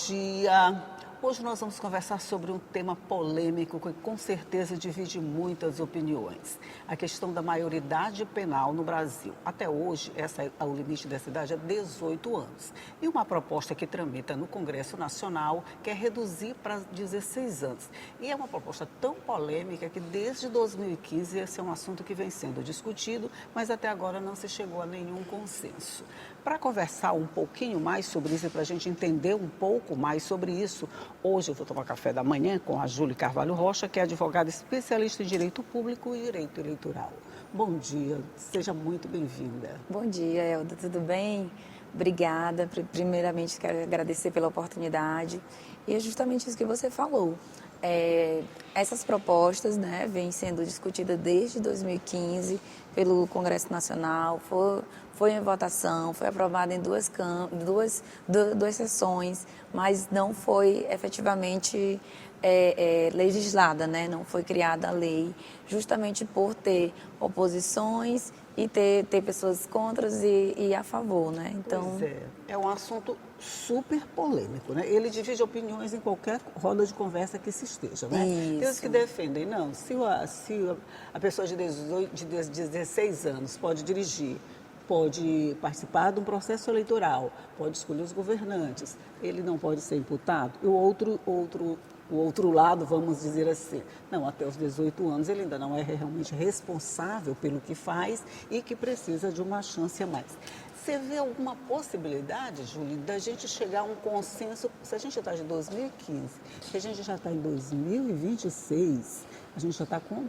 dia. Hoje nós vamos conversar sobre um tema polêmico que com certeza divide muitas opiniões. A questão da maioridade penal no Brasil. Até hoje, o limite dessa idade é 18 anos. E uma proposta que tramita no Congresso Nacional quer reduzir para 16 anos. E é uma proposta tão polêmica que desde 2015 esse é um assunto que vem sendo discutido, mas até agora não se chegou a nenhum consenso. Para conversar um pouquinho mais sobre isso e para a gente entender um pouco mais sobre isso, hoje eu vou tomar café da manhã com a Júlia Carvalho Rocha, que é advogada especialista em Direito Público e Direito Eleitoral. Bom dia, seja muito bem-vinda. Bom dia, Elda, tudo bem? Obrigada. Primeiramente, quero agradecer pela oportunidade. E é justamente isso que você falou. Essas propostas, né, vêm sendo discutidas desde 2015 pelo Congresso Nacional, foi em votação, foi aprovada em duas sessões, mas não foi efetivamente legislada, né? Não foi criada a lei, justamente por ter oposições e ter pessoas contra e a favor, né? Então, é um assunto super polêmico, né? Ele divide opiniões em qualquer roda de conversa que se esteja, né? Isso. Tem os que defendem, não, se a pessoa de 16 anos pode dirigir, pode participar de um processo eleitoral, pode escolher os governantes, ele não pode ser imputado. E o outro lado, vamos dizer assim, não, até os 18 anos ele ainda não é realmente responsável pelo que faz e que precisa de uma chance a mais. Você vê alguma possibilidade, Júlia, da gente chegar a um consenso, se a gente está de 2015, se a gente já está em 2026, a gente já está com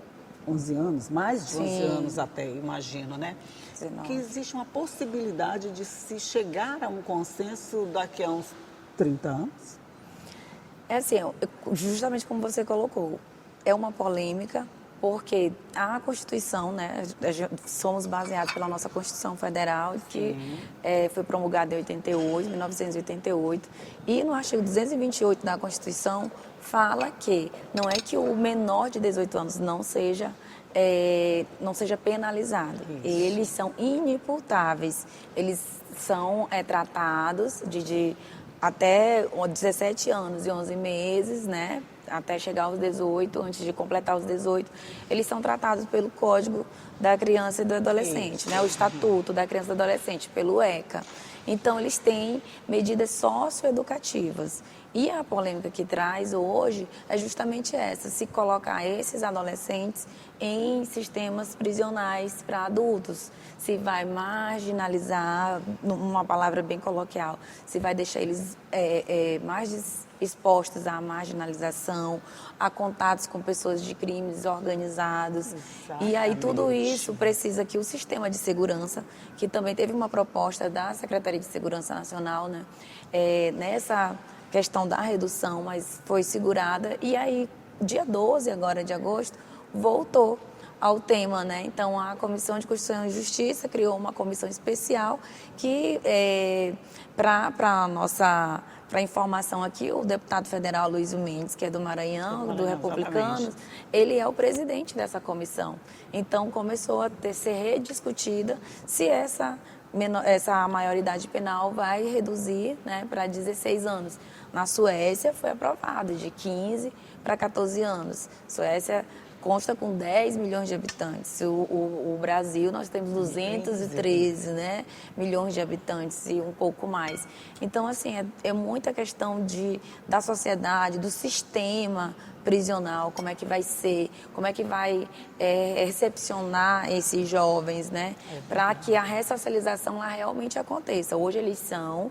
11 anos, mais de 11 Sim. anos até, imagino, né? 19. Que existe uma possibilidade de se chegar a um consenso daqui a uns 30 anos? É assim, justamente como você colocou, é uma polêmica, porque a Constituição, né, somos baseados pela nossa Constituição Federal, que foi promulgada em 1988, e no artigo 228 da Constituição fala que não é que o menor de 18 anos não seja penalizado. Isso. Eles são inimputáveis, eles são tratados de até 17 anos e 11 meses, né? Até chegar aos 18, antes de completar os 18, eles são tratados pelo Código da Criança e do Adolescente, né? O Estatuto da Criança e do Adolescente, pelo ECA. Então, eles têm medidas socioeducativas. E a polêmica que traz hoje é justamente essa, se colocar esses adolescentes em sistemas prisionais para adultos, se vai marginalizar, uma palavra bem coloquial, se vai deixar eles mais expostos à marginalização, a contatos com pessoas de crimes organizados. Exatamente. E aí tudo isso precisa que o sistema de segurança, que também teve uma proposta da Secretaria de Segurança Nacional, né, nessa questão da redução, mas foi segurada. E aí, dia 12 agora de agosto, voltou ao tema, né? Então, a Comissão de Constituição e Justiça criou uma comissão especial que, para informação aqui, o deputado federal Luiz Mendes, que é do Maranhão, do Republicanos, ele é o presidente dessa comissão. Então, começou a ser rediscutida se essa maioridade penal vai reduzir, né, para 16 anos. Na Suécia foi aprovado de 15 para 14 anos. Suécia consta com 10 milhões de habitantes. O Brasil, nós temos 213, né, milhões de habitantes e um pouco mais. Então, assim, é muita questão da sociedade, do sistema prisional, como é que vai ser, como é que vai recepcionar esses jovens, né, para que a ressocialização lá realmente aconteça. Hoje eles são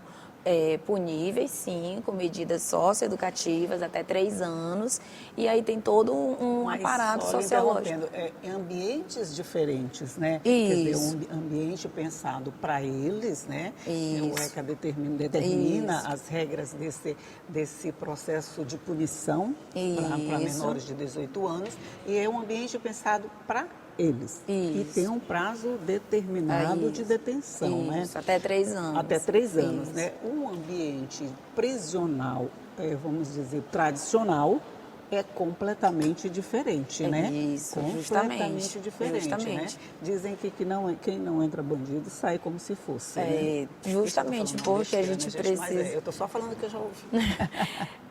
puníveis, sim, com medidas socioeducativas até 3 anos, e aí tem todo um aparato sociológico. Em ambientes diferentes, né? Isso. Quer dizer, um ambiente pensado para eles, né? Isso. O ECA determina as regras desse processo de punição para menores de 18 anos, e é um ambiente pensado para eles. Isso. E tem um prazo determinado de detenção, isso, né? Até 3 anos. Até 3 anos, isso. Né? Um ambiente prisional, vamos dizer, tradicional, é completamente diferente, né? Isso, completamente justamente. diferente, Justamente. né? Dizem que quem não entra bandido sai como se fosse, né? Justamente, Isso eu tô falando uma porque a besteira, gente né, gente? Mas precisa. eu tô só falando que eu já ouvi.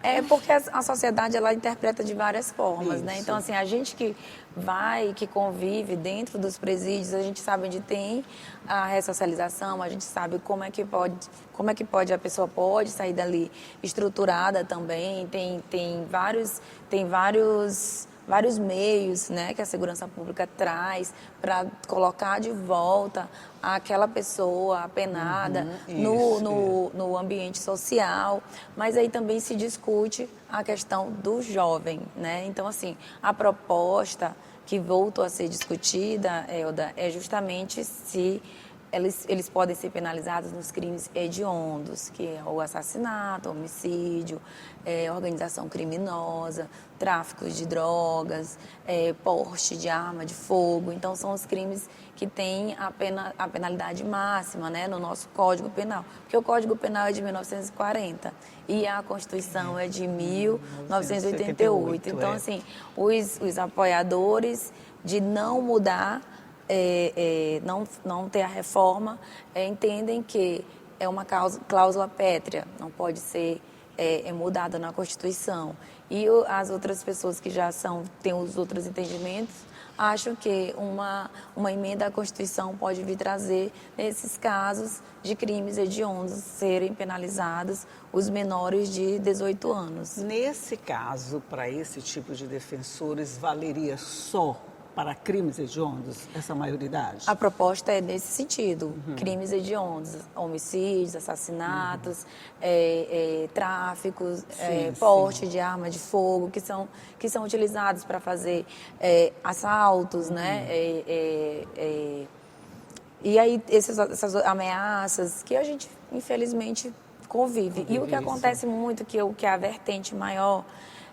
É porque a sociedade ela interpreta de várias formas, né? Isso. Então, assim, a gente que vai, que convive dentro dos presídios, a gente sabe onde tem a ressocialização, a gente sabe como é que pode a pessoa pode sair dali estruturada também. Vários meios, né, que a segurança pública traz para colocar de volta aquela pessoa apenada no ambiente social, mas aí também se discute a questão do jovem, né? Então, assim, a proposta que voltou a ser discutida, Elda, é justamente se eles podem ser penalizados nos crimes hediondos, que é o assassinato, homicídio, organização criminosa, tráfico de drogas, porte de arma de fogo. Então, são os crimes que têm a penalidade máxima, né, no nosso Código Penal. Porque o Código Penal é de 1940 e a Constituição é de 1988. Então, assim, os apoiadores de não mudar, não ter a reforma, entendem que é uma cláusula pétrea, não pode ser mudada na Constituição. E as outras pessoas que já têm os outros entendimentos, acham que uma emenda à Constituição pode vir trazer, nesses casos de crimes hediondos, serem penalizados os menores de 18 anos. Nesse caso, para esse tipo de defensores, valeria só para crimes hediondos essa maioridade? A proposta é nesse sentido, crimes hediondos, homicídios, assassinatos, tráficos, porte de arma de fogo, que são utilizados para fazer assaltos, né? E aí essas ameaças que a gente, infelizmente, convive. E o que acontece muito, que é a vertente maior,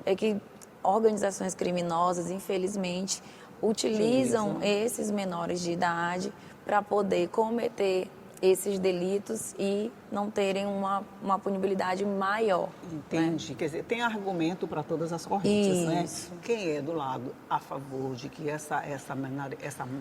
é que organizações criminosas, infelizmente, utilizam esses menores de idade para poder cometer esses delitos e não terem uma punibilidade maior. Entendi. Né? Quer dizer, tem argumento para todas as correntes, né? Quem é do lado a favor de que essa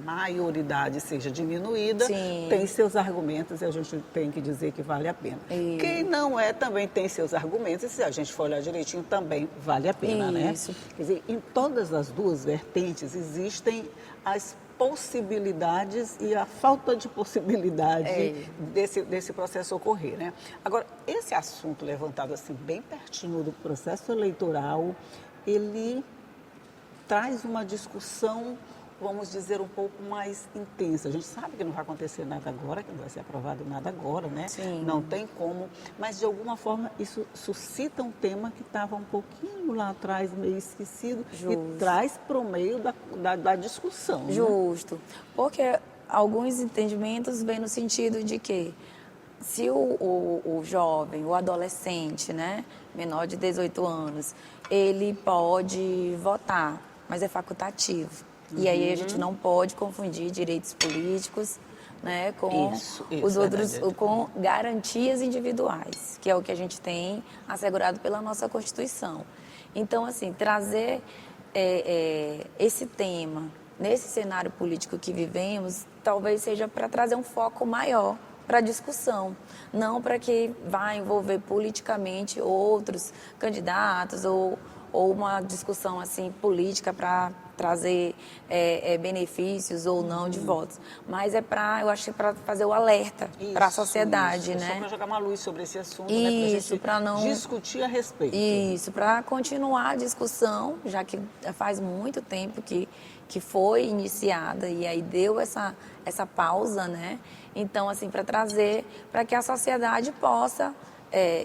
maioridade seja diminuída, tem seus argumentos e a gente tem que dizer que vale a pena. Quem não é, também tem seus argumentos e se a gente for olhar direitinho, também vale a pena, né? Quer dizer, em todas as duas vertentes existem as possibilidades e a falta de possibilidade desse processo ocorrer, né? Agora, esse assunto levantado assim bem pertinho do processo eleitoral, ele traz uma discussão, vamos dizer, um pouco mais intensa. A gente sabe que não vai acontecer nada agora, que não vai ser aprovado nada agora, né? Não tem como, mas de alguma forma isso suscita um tema que estava um pouquinho lá atrás, meio esquecido, e traz para o meio da discussão. Justo, porque alguns entendimentos vêm no sentido de que se o jovem, o adolescente, né, menor de 18 anos, ele pode votar, mas é facultativo. E aí a gente não pode confundir direitos políticos, né, com os outros, com garantias individuais, que é o que a gente tem assegurado pela nossa Constituição. Então, assim, trazer esse tema nesse cenário político que vivemos, talvez seja para trazer um foco maior para a discussão, não para que vá envolver politicamente outros candidatos ou uma discussão assim política para trazer benefícios ou não de votos, mas eu acho que é para fazer o alerta para a sociedade, né? Só para jogar uma luz sobre esse assunto, né? Para não discutir a respeito. Isso, para continuar a discussão, já que faz muito tempo que foi iniciada e aí deu essa pausa, né? Então, assim, para trazer, para que a sociedade possa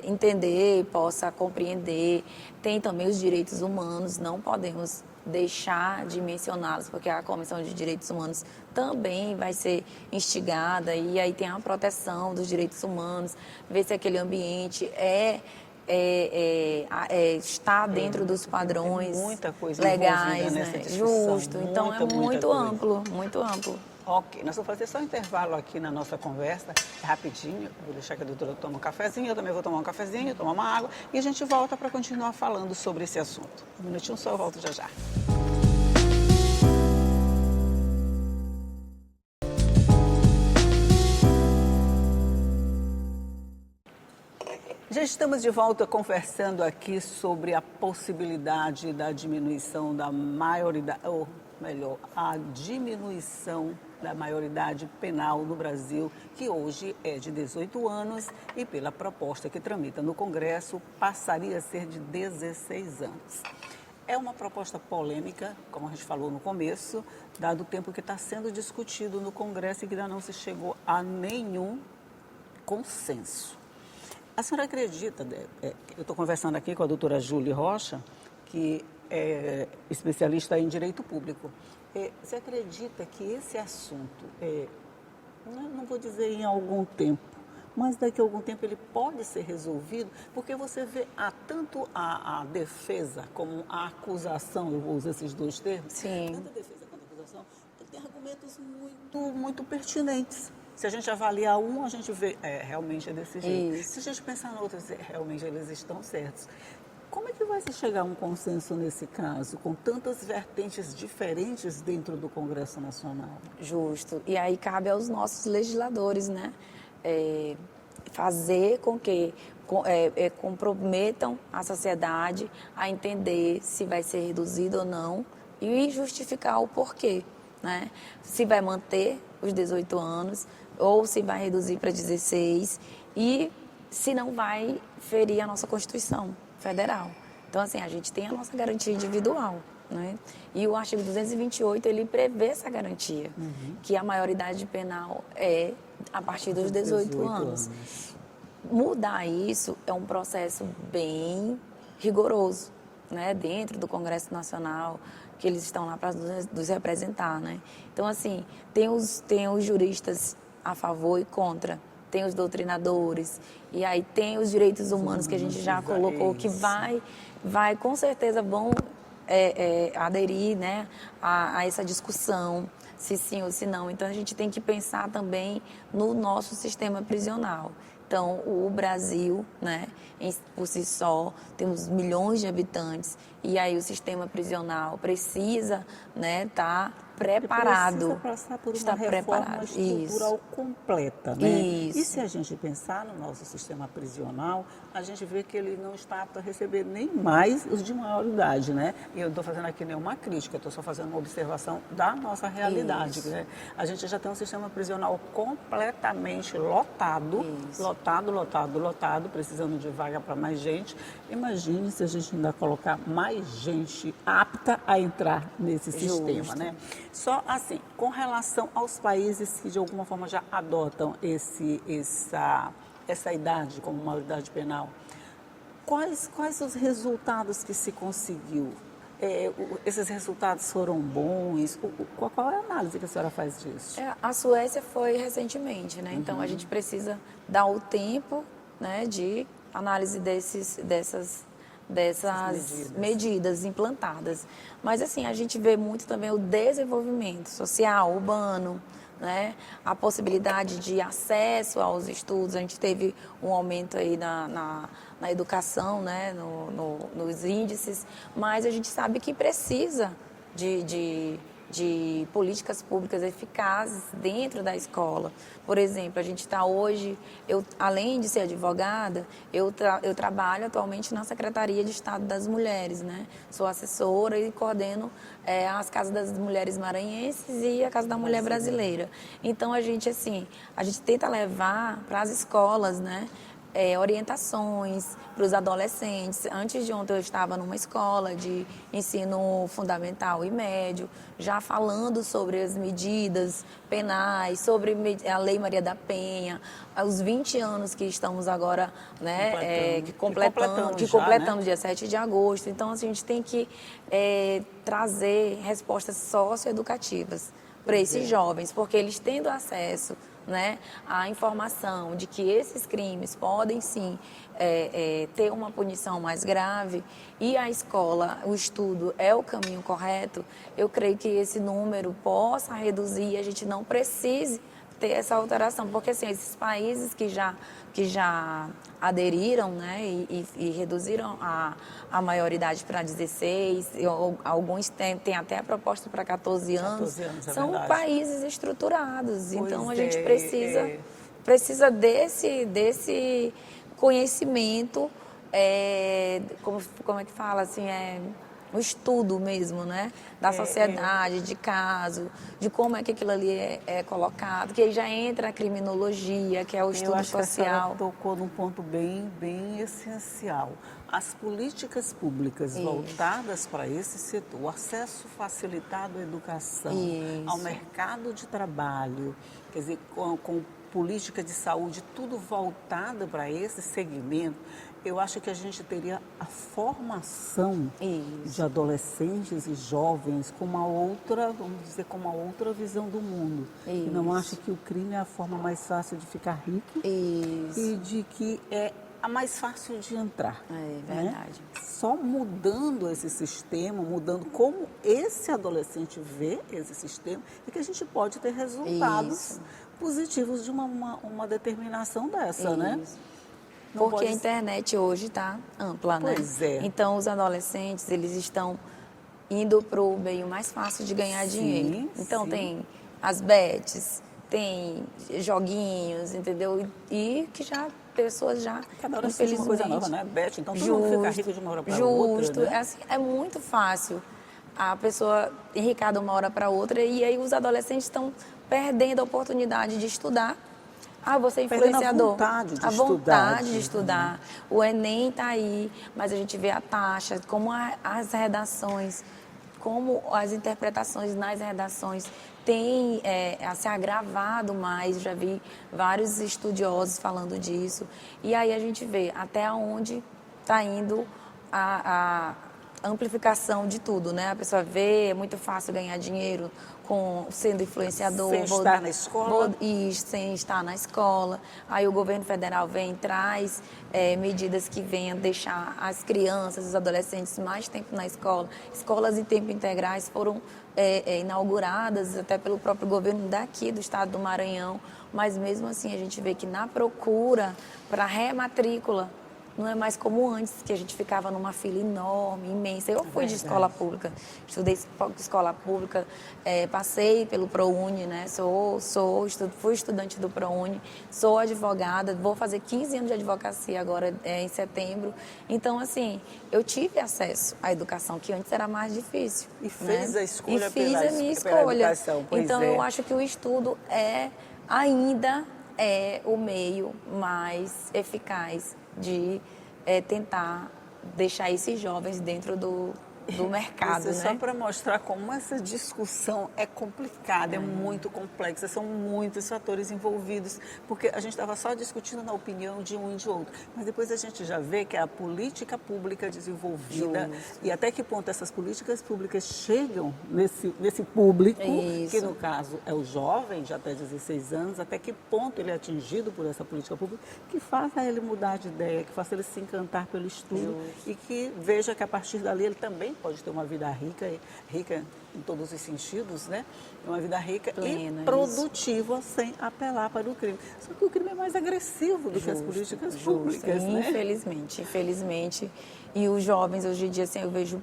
entender, possa compreender. Tem também os direitos humanos, não podemos deixar de mencioná-los, porque a Comissão de Direitos Humanos também vai ser instigada e aí tem a proteção dos direitos humanos, ver se aquele ambiente está dentro dos padrões muita coisa legais, nessa né? discussão. Justo, então é muito amplo, muito amplo. Ok, nós vamos fazer só um intervalo aqui na nossa conversa, rapidinho. Vou deixar que a doutora tome um cafezinho, eu também vou tomar um cafezinho, tomar uma água, e a gente volta para continuar falando sobre esse assunto. Um minutinho só, eu volto já já. Já estamos de volta conversando aqui sobre a possibilidade da diminuição da maioridade, ou melhor, a diminuição da maioridade penal no Brasil, que hoje é de 18 anos e pela proposta que tramita no Congresso passaria a ser de 16 anos. É uma proposta polêmica, como a gente falou no começo, dado o tempo que está sendo discutido no Congresso e que ainda não se chegou a nenhum consenso. A senhora acredita, eu estou conversando aqui com a doutora Júlia Rocha, que é especialista em direito público. Você acredita que esse assunto, não vou dizer em algum tempo, mas daqui a algum tempo ele pode ser resolvido? Porque você vê tanto a defesa como a acusação, eu vou usar esses dois termos, Sim. tanto a defesa quanto a acusação, tem argumentos muito pertinentes. Se a gente avaliar um, a gente vê, realmente é desse jeito. Isso. Se a gente pensar no outro, realmente eles estão certos. Como é que vai se chegar a um consenso nesse caso, com tantas vertentes diferentes dentro do Congresso Nacional? Justo. E aí cabe aos nossos legisladores, né? Fazer com que comprometam a sociedade a entender se vai ser reduzido ou não e justificar o porquê, né? Se vai manter os 18 anos ou se vai reduzir para 16 e se não vai ferir a nossa Constituição Federal. Então, assim, a gente tem a nossa garantia individual, né? E o artigo 228, ele prevê essa garantia, que a maioridade penal é a partir dos 18 anos. Mudar isso é um processo bem rigoroso, né? Dentro do Congresso Nacional, que eles estão lá para nos representar, né? Então, assim, tem os juristas a favor e contra, tem os doutrinadores, e aí tem os direitos humanos que a gente já colocou, que vai com certeza vão aderir, né, a essa discussão, se sim ou se não. Então, a gente tem que pensar também no nosso sistema prisional. Então, o Brasil, né, por si só, temos milhões de habitantes, e aí o sistema prisional precisa, né, estar preparado. Precisa passar por uma reforma estrutural completa, né? Isso. E se a gente pensar no nosso sistema prisional, a gente vê que ele não está apto a receber nem mais os de maior idade, né? E eu não estou fazendo aqui nenhuma crítica, estou só fazendo uma observação da nossa realidade, né? A gente já tem um sistema prisional completamente lotado, lotado, precisando de vaga para mais gente. Imagine se a gente ainda colocar mais gente apta a entrar nesse sistema, né? Só assim, com relação aos países que de alguma forma já adotam essa idade como maioridade penal, quais os resultados que se conseguiu? Esses resultados foram bons? Qual é a análise que a senhora faz disso? A Suécia foi recentemente, né? Então, a gente precisa dar o tempo, né, de análise dessas medidas implantadas. Mas, assim, a gente vê muito também o desenvolvimento social, urbano, né? A possibilidade de acesso aos estudos. A gente teve um aumento aí na educação, né? Nos índices, mas a gente sabe que precisa de políticas públicas eficazes dentro da escola. Por exemplo, a gente está hoje, além de ser advogada, eu trabalho atualmente na Secretaria de Estado das Mulheres, né? Sou assessora e coordeno as Casas das Mulheres Maranhenses e a Casa da Mulher Brasileira. Então, a gente tenta levar para as escolas, né? Orientações para os adolescentes. Antes de ontem eu estava numa escola de ensino fundamental e médio, já falando sobre as medidas penais, sobre a Lei Maria da Penha, os 20 anos que estamos agora, né, que completamos dia 7 de agosto. Então, a gente tem que trazer respostas socioeducativas para esses jovens, porque eles tendo acesso, né, a informação de que esses crimes podem sim ter uma punição mais grave e a escola, o estudo é o caminho correto, eu creio que esse número possa reduzir e a gente não precise ter essa alteração, porque assim, esses países que já aderiram, né, e reduziram a maioridade para 16, alguns têm até a proposta para 14 anos, 14 anos, é são verdade. países estruturados, então a gente Pois precisa desse conhecimento, como é que fala, assim, o estudo mesmo, né, da sociedade, de caso, de como é que aquilo ali é colocado, que aí já entra a criminologia, que é o Eu estudo acho que a senhora social. tocou num ponto bem essencial. As políticas públicas voltadas para esse setor, o acesso facilitado à educação, ao Isso. mercado de trabalho, quer dizer, com política de saúde, tudo voltado para esse segmento, eu acho que a gente teria a formação Isso. de adolescentes e jovens com uma outra, vamos dizer, com uma outra visão do mundo. E não acha que o crime é a forma mais fácil de ficar rico Isso. e de que é a mais fácil de entrar. É né? verdade. Só mudando esse sistema, mudando como esse adolescente vê esse sistema, é que a gente pode ter resultados Isso. positivos de uma determinação dessa, né? Isso. Não Porque pode a internet hoje está ampla, né? Pois é. Então, os adolescentes, eles estão indo para o meio mais fácil de ganhar Sim, dinheiro. Então, sim. tem as bets, tem joguinhos, entendeu? E que já, pessoas já, Cada hora surge uma coisa nova, né? Beth, então todo mundo fica rico de uma hora para outra, Justo, né? é muito fácil a pessoa enricar de uma hora para outra e aí os adolescentes estão perdendo a oportunidade de estudar. Ah, você é Perdendo a influenciador. vontade de A vontade de estudar. estudar. O Enem está aí, mas a gente vê a taxa, como as redações, como as interpretações nas redações têm se agravado mais. Já vi vários estudiosos falando disso. E aí a gente vê até onde está indo a amplificação de tudo, né? A pessoa vê, é muito fácil ganhar dinheiro sendo influenciador. Sem estar na escola. Sem estar na escola. Aí o governo federal vem, traz medidas que venham deixar as crianças, os adolescentes mais tempo na escola. Escolas em tempo integrais foram inauguradas até pelo próprio governo daqui do estado do Maranhão, mas mesmo assim a gente vê que na procura para rematrícula não é mais como antes, que a gente ficava numa fila enorme, imensa. Eu fui de escola pública, estudei escola pública, passei pelo ProUni, né? Fui estudante do ProUni, sou advogada, vou fazer 15 anos de advocacia agora em setembro. Então, assim, eu tive acesso à educação, que antes era mais difícil. E fez a escolha e fiz a minha pela escolha. educação, pois então, é. eu acho que o estudo ainda é o meio mais eficaz de tentar deixar esses jovens dentro do mercado, Isso é né? só para mostrar como essa discussão é complicada, é muito complexa, são muitos fatores envolvidos, porque a gente estava só discutindo na opinião de um e de outro, mas depois a gente já vê que é a política pública desenvolvida e até que ponto essas políticas públicas chegam nesse público, que no caso é o jovem de até 16 anos, até que ponto ele é atingido por essa política pública, que faça ele mudar de ideia, que faça ele se encantar pelo estudo e que veja que a partir dali ele também pode ter uma vida rica em todos os sentidos, né? Uma vida rica Plena, e produtiva sem apelar para o crime. Só que o crime é mais agressivo do que as políticas públicas, né? Infelizmente. E os jovens, hoje em dia, assim, eu vejo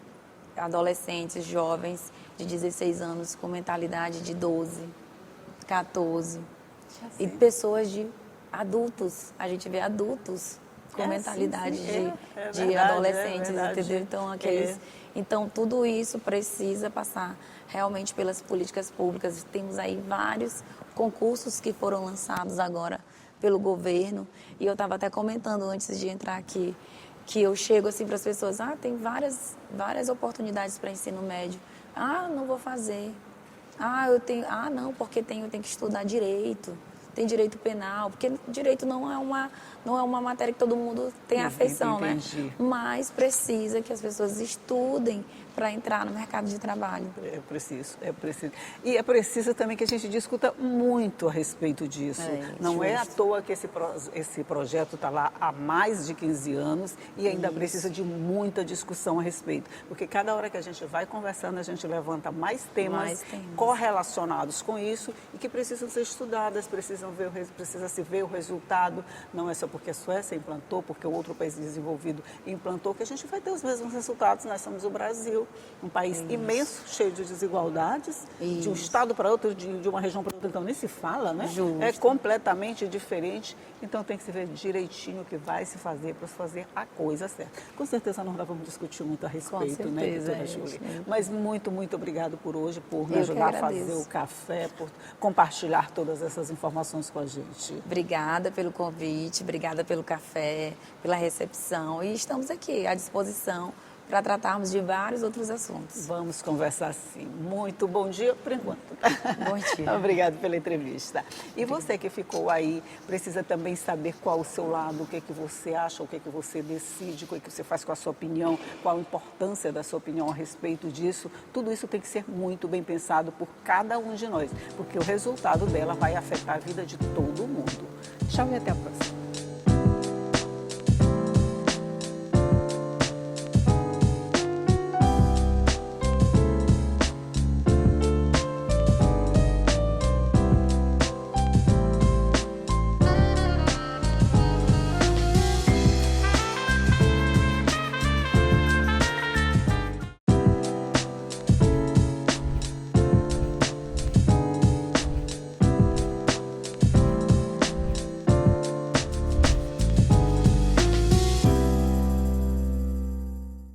adolescentes, jovens de 16 anos com mentalidade de 12, 14. E pessoas de adultos, a gente vê adultos com mentalidade de adolescentes, entendeu? Então, então, tudo isso precisa passar realmente pelas políticas públicas. Temos aí vários concursos que foram lançados agora pelo governo. E eu estava até comentando antes de entrar aqui, que eu chego assim para as pessoas, tem várias oportunidades para ensino médio. Não vou fazer. Não, porque eu tenho que estudar direito. Tem direito penal, porque direito não é não é uma matéria que todo mundo tem afeição, né? Entendi. Mas precisa que as pessoas estudem para entrar no mercado de trabalho. É preciso, é preciso. E é preciso também que a gente discuta muito a respeito disso. Não é à toa que esse projeto está lá há mais de 15 anos e ainda precisa de muita discussão a respeito. Porque cada hora que a gente vai conversando, a gente levanta mais temas correlacionados com isso e que precisam ser estudadas, precisa se ver o resultado. Não é só porque a Suécia implantou, porque o outro país desenvolvido implantou, que a gente vai ter os mesmos resultados. Nós somos o Brasil. Um país imenso, cheio de desigualdades, de um estado para outro, de uma região para outra, então nem se fala, né? Justo. É completamente diferente, então tem que se ver direitinho o que vai se fazer para se fazer a coisa certa. Com certeza nós vamos discutir muito a respeito, né, doutora Júlia? Mas muito, muito obrigado por hoje, por me ajudar a fazer o café, por compartilhar todas essas informações com a gente. Obrigada pelo convite, obrigada pelo café, pela recepção e estamos aqui à disposição para tratarmos de vários outros assuntos. Vamos conversar sim. Muito bom dia, por enquanto. Bom dia. Obrigada pela entrevista. E você que ficou aí, precisa também saber qual o seu lado, o que você acha, o que você decide, o que você faz com a sua opinião, qual a importância da sua opinião a respeito disso. Tudo isso tem que ser muito bem pensado por cada um de nós, porque o resultado dela vai afetar a vida de todo mundo. Tchau e até a próxima.